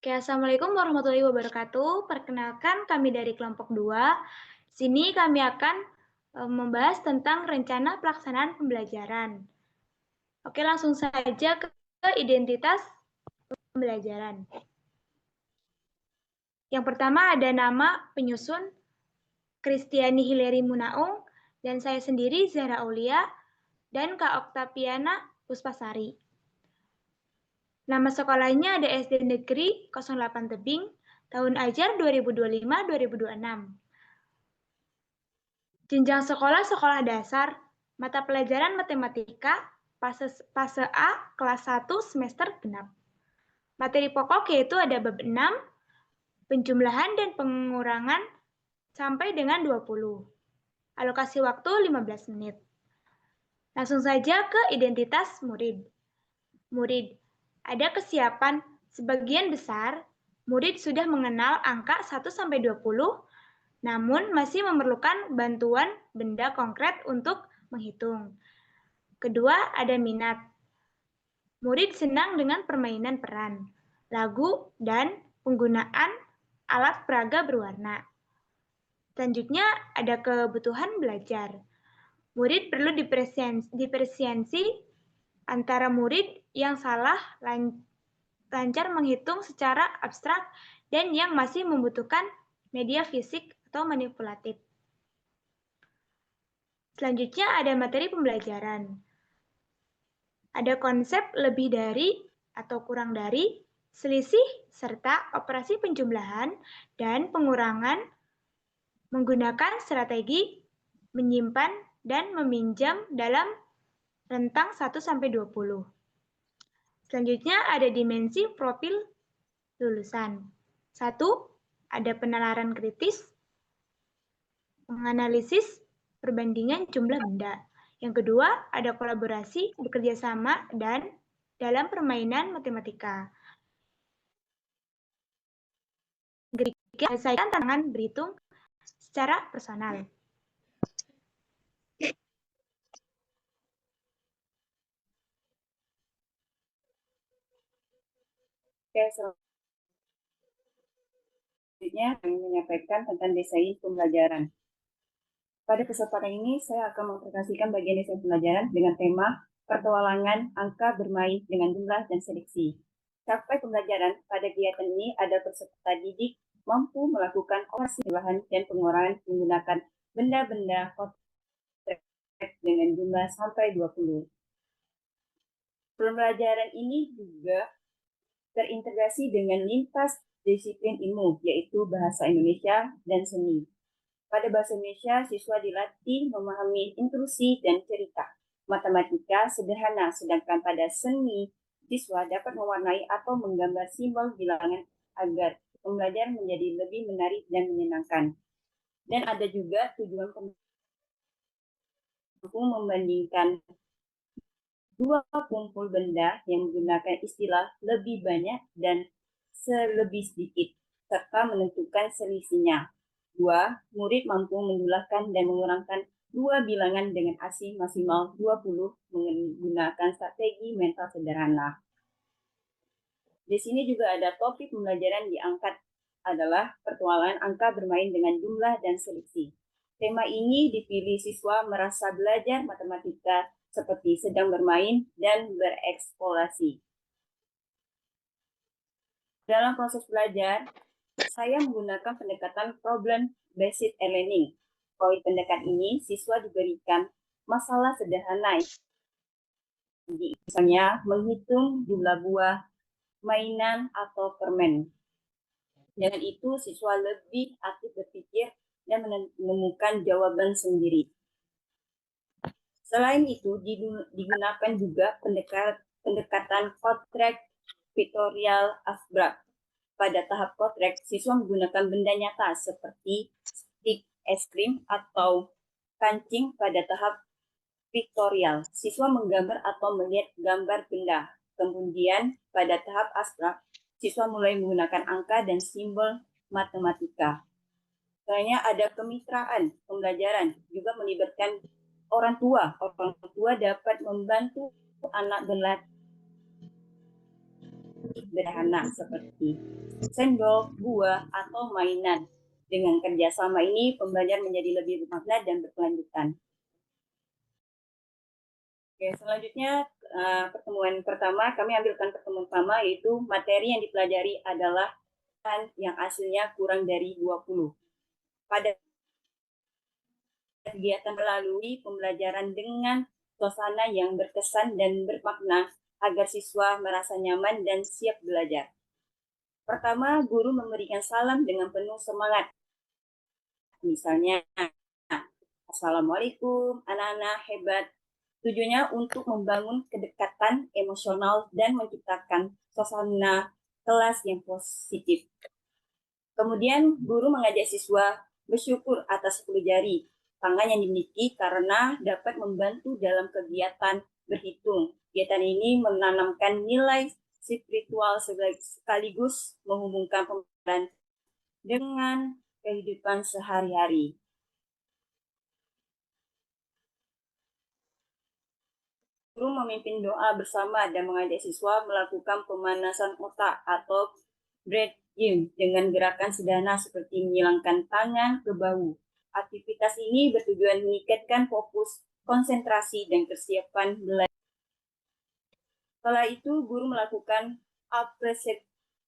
Oke, Assalamualaikum warahmatullahi wabarakatuh. Perkenalkan kami dari kelompok 2. Sini kami akan membahas tentang rencana pelaksanaan pembelajaran. Oke, langsung saja ke identitas pembelajaran. Yang pertama ada nama penyusun Kristiani Hilary Munaung, dan saya sendiri Zahra Aulia, dan Kak Oktaviana Puspasari. Nama sekolahnya ada SD Negeri 08 Tebing, tahun ajar 2025-2026. Jenjang sekolah dasar, mata pelajaran matematika, fase A, kelas 1, semester genap. Materi pokok yaitu ada bab 6, penjumlahan dan pengurangan sampai dengan 20. Alokasi waktu 15 menit. Langsung saja ke identitas murid. Murid, ada kesiapan sebagian besar murid sudah mengenal angka 1-20, namun masih memerlukan bantuan benda konkret untuk menghitung. Kedua, ada minat. Murid senang dengan permainan peran, lagu, dan penggunaan alat peraga berwarna. Selanjutnya, ada kebutuhan belajar. Murid perlu diferensiasi antara murid yang lancar menghitung secara abstrak dan yang masih membutuhkan media fisik atau manipulatif. Selanjutnya ada materi pembelajaran. Ada konsep lebih dari atau kurang dari, selisih, serta operasi penjumlahan dan pengurangan menggunakan strategi menyimpan dan meminjam dalam rentang 1-20. Selanjutnya ada dimensi profil lulusan. 1. Ada penalaran kritis, menganalisis perbandingan jumlah benda. Yang kedua, ada kolaborasi, bekerja sama, dan dalam permainan matematika. Ketiga, menyelesaikan tantangan berhitung secara personal. Oke, selanjutnya kami menyampaikan tentang desain pembelajaran. Pada kesempatan ini, saya akan mempresentasikan bagian desain pembelajaran dengan tema pertualangan angka bermain dengan jumlah dan seleksi. Capai pembelajaran pada kegiatan ini ada peserta didik mampu melakukan operasi penjumlahan dan pengurangan menggunakan benda-benda konteks dengan jumlah sampai 20. Pembelajaran ini juga terintegrasi dengan lintas disiplin ilmu, yaitu bahasa Indonesia dan seni. Pada bahasa Indonesia, siswa dilatih memahami intrusi dan cerita matematika sederhana, sedangkan pada seni, siswa dapat mewarnai atau menggambar simbol bilangan agar pembelajaran menjadi lebih menarik dan menyenangkan. Dan ada juga tujuan membandingkan dua kumpul benda yang menggunakan istilah lebih banyak dan selebih sedikit, serta menentukan selisihnya. 2. Murid mampu menjumlahkan dan mengurangkan dua bilangan dengan ASI maksimal 20 menggunakan strategi mental sederhana. Di sini juga ada topik pembelajaran diangkat adalah pertualangan angka bermain dengan jumlah dan seleksi. Tema ini dipilih siswa merasa belajar matematika seperti sedang bermain dan bereksplorasi. Dalam proses belajar, saya menggunakan pendekatan problem-based learning. Poin pendekatan ini, siswa diberikan masalah sederhana, misalnya menghitung jumlah buah, mainan, atau permen. Dengan itu, siswa lebih aktif berpikir dan menemukan jawaban sendiri. Selain itu, digunakan juga pendekatan potret pictorial abstrak. Pada tahap potret, siswa menggunakan benda nyata seperti stik es krim atau kancing. Pada tahap pictorial, siswa menggambar atau melihat gambar benda. Kemudian, pada tahap abstrak, siswa mulai menggunakan angka dan simbol matematika. Selanjutnya ada kemitraan pembelajaran, juga melibatkan orang tua. Orang tua dapat membantu anak belajar sederhana seperti sendok, buah, atau mainan. Dengan kerjasama ini, pembelajaran menjadi lebih bermakna dan berkelanjutan. Oke, selanjutnya pertemuan pertama, kami ambilkan pertemuan pertama, yaitu materi yang dipelajari adalah yang hasilnya kurang dari 20. Pada kegiatan melalui pembelajaran dengan suasana yang berkesan dan bermakna agar siswa merasa nyaman dan siap belajar. Pertama, guru memberikan salam dengan penuh semangat. Misalnya, Assalamualaikum, anak-anak hebat. Tujuannya untuk membangun kedekatan emosional dan menciptakan suasana kelas yang positif. Kemudian, guru mengajak siswa bersyukur atas 10 jari tangan yang dimiliki karena dapat membantu dalam kegiatan berhitung. Kegiatan ini menanamkan nilai spiritual sekaligus menghubungkan pembelajaran dengan kehidupan sehari-hari. Guru memimpin doa bersama dan mengajak siswa melakukan pemanasan otak atau breathing dengan gerakan sederhana seperti menyilangkan tangan ke bahu. Aktivitas ini bertujuan meningkatkan fokus, konsentrasi, dan kesiapan belajar. Setelah itu, guru melakukan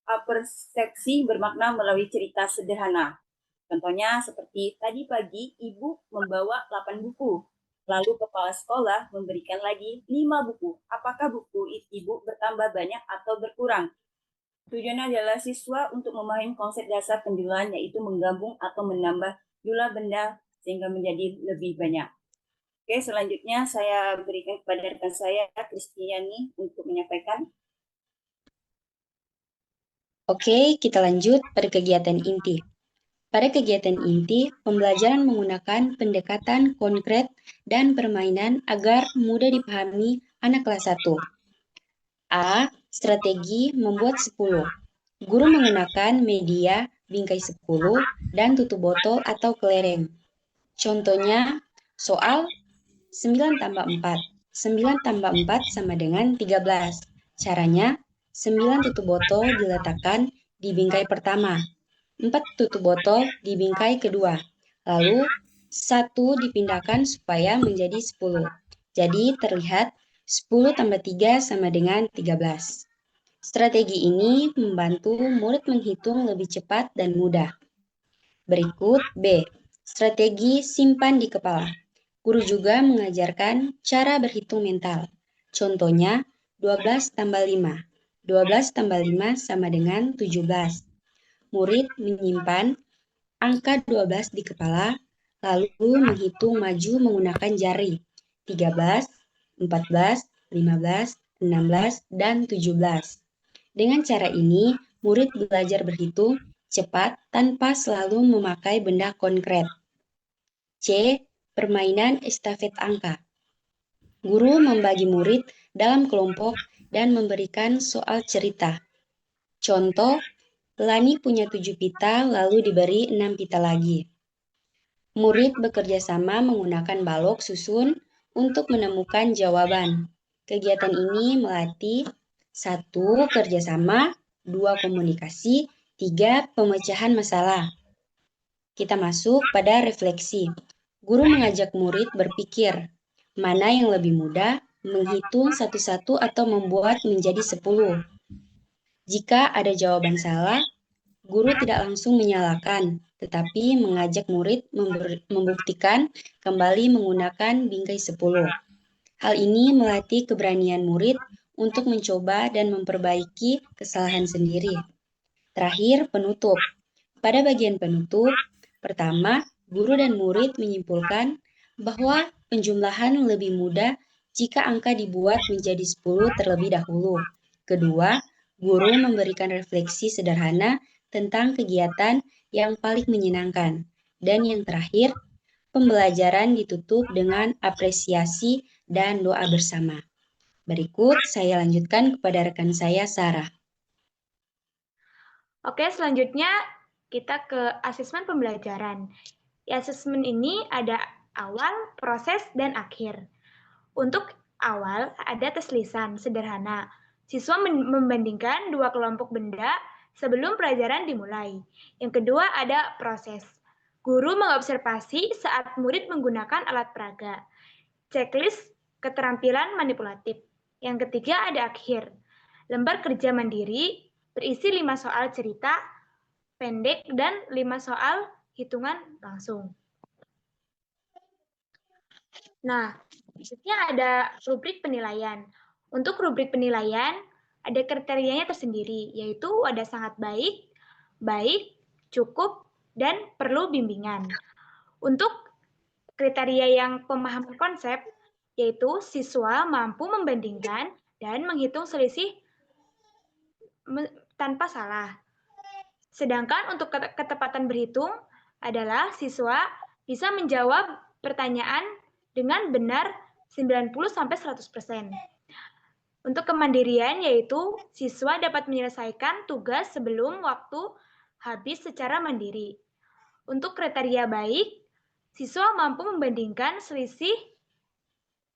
apresiasi bermakna melalui cerita sederhana. Contohnya seperti tadi pagi ibu membawa 8 buku. Lalu kepala sekolah memberikan lagi 5 buku. Apakah buku ibu bertambah banyak atau berkurang? Tujuannya adalah siswa untuk memahami konsep dasar penjumlahan, yaitu menggabung atau menambah jumlah benda sehingga menjadi lebih banyak. Oke, selanjutnya saya berikan kepada rekan saya, Kristiani, untuk menyampaikan. Oke, kita lanjut pada kegiatan inti. Pada kegiatan inti, pembelajaran menggunakan pendekatan konkret dan permainan agar mudah dipahami anak kelas 1. A. Strategi membuat 10. Guru menggunakan media bingkai 10 dan tutup botol atau kelereng. Contohnya, soal 9 tambah 4. 9 tambah 4 sama dengan 13. Caranya, 9 tutup botol diletakkan di bingkai pertama. 4 tutup botol di bingkai kedua, lalu 1 dipindahkan supaya menjadi 10. Jadi terlihat 10 tambah 3 sama dengan 13. Strategi ini membantu murid menghitung lebih cepat dan mudah. Berikut B. Strategi simpan di kepala. Guru juga mengajarkan cara berhitung mental. Contohnya 12 tambah 5. 12 tambah 5 sama dengan 17. Murid menyimpan angka 12 di kepala, lalu menghitung maju menggunakan jari 13, 14, 15, 16, dan 17. Dengan cara ini, murid belajar berhitung cepat tanpa selalu memakai benda konkret. C. Permainan estafet angka. Guru membagi murid dalam kelompok dan memberikan soal cerita. Contoh, Lani punya 7 pita lalu diberi 6 pita lagi. Murid bekerja sama menggunakan balok susun untuk menemukan jawaban. Kegiatan ini melatih 1. Kerjasama, 2. Komunikasi, 3. Pemecahan masalah. Kita masuk pada refleksi. Guru mengajak murid berpikir, mana yang lebih mudah, menghitung satu-satu atau membuat menjadi 10. Jika ada jawaban salah, guru tidak langsung menyalahkan, tetapi mengajak murid membuktikan kembali menggunakan bingkai 10. Hal ini melatih keberanian murid untuk mencoba dan memperbaiki kesalahan sendiri. Terakhir, penutup. Pada bagian penutup, pertama, guru dan murid menyimpulkan bahwa penjumlahan lebih mudah jika angka dibuat menjadi 10 terlebih dahulu. Kedua, guru memberikan refleksi sederhana tentang kegiatan yang paling menyenangkan. Dan yang terakhir, pembelajaran ditutup dengan apresiasi dan doa bersama. Berikut saya lanjutkan kepada rekan saya, Sarah. Oke, selanjutnya kita ke asesmen pembelajaran. Di asesmen ini ada awal, proses, dan akhir. Untuk awal ada tes lisan sederhana. Siswa membandingkan dua kelompok benda sebelum pelajaran dimulai. Yang kedua ada proses. Guru mengobservasi saat murid menggunakan alat peraga. Checklist keterampilan manipulatif. Yang ketiga ada akhir. Lembar kerja mandiri berisi 5 soal cerita pendek dan 5 soal hitungan langsung. Nah, berikutnya ada rubrik penilaian. Untuk rubrik penilaian, ada kriterianya tersendiri, yaitu ada sangat baik, baik, cukup, dan perlu bimbingan. Untuk kriteria yang pemahaman konsep, yaitu siswa mampu membandingkan dan menghitung selisih tanpa salah. Sedangkan untuk ketepatan berhitung adalah siswa bisa menjawab pertanyaan dengan benar 90-100%. Untuk kemandirian yaitu siswa dapat menyelesaikan tugas sebelum waktu habis secara mandiri. Untuk kriteria baik, siswa mampu membandingkan selisih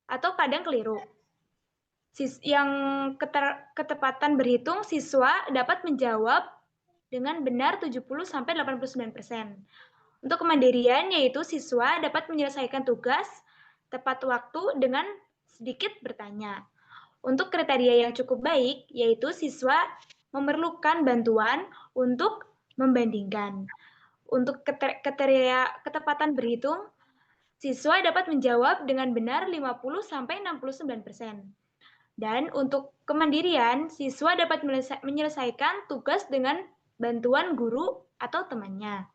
atau kadang keliru. Yang ketepatan berhitung, siswa dapat menjawab dengan benar 70-89%. Untuk kemandirian, yaitu siswa dapat menyelesaikan tugas tepat waktu dengan sedikit bertanya. Untuk kriteria yang cukup baik, yaitu siswa memerlukan bantuan untuk membandingkan. Untuk kriteria ketepatan berhitung, siswa dapat menjawab dengan benar 50-69%. Dan untuk kemandirian, siswa dapat menyelesaikan tugas dengan bantuan guru atau temannya.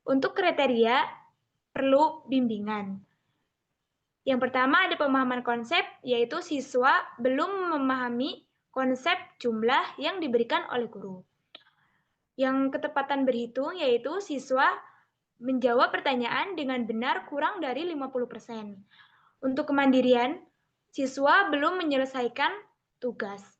Untuk kriteria perlu bimbingan. Yang pertama ada pemahaman konsep, yaitu siswa belum memahami konsep jumlah yang diberikan oleh guru. Yang ketepatan berhitung, yaitu siswa menjawab pertanyaan dengan benar kurang dari 50%. Untuk kemandirian, siswa belum menyelesaikan tugas.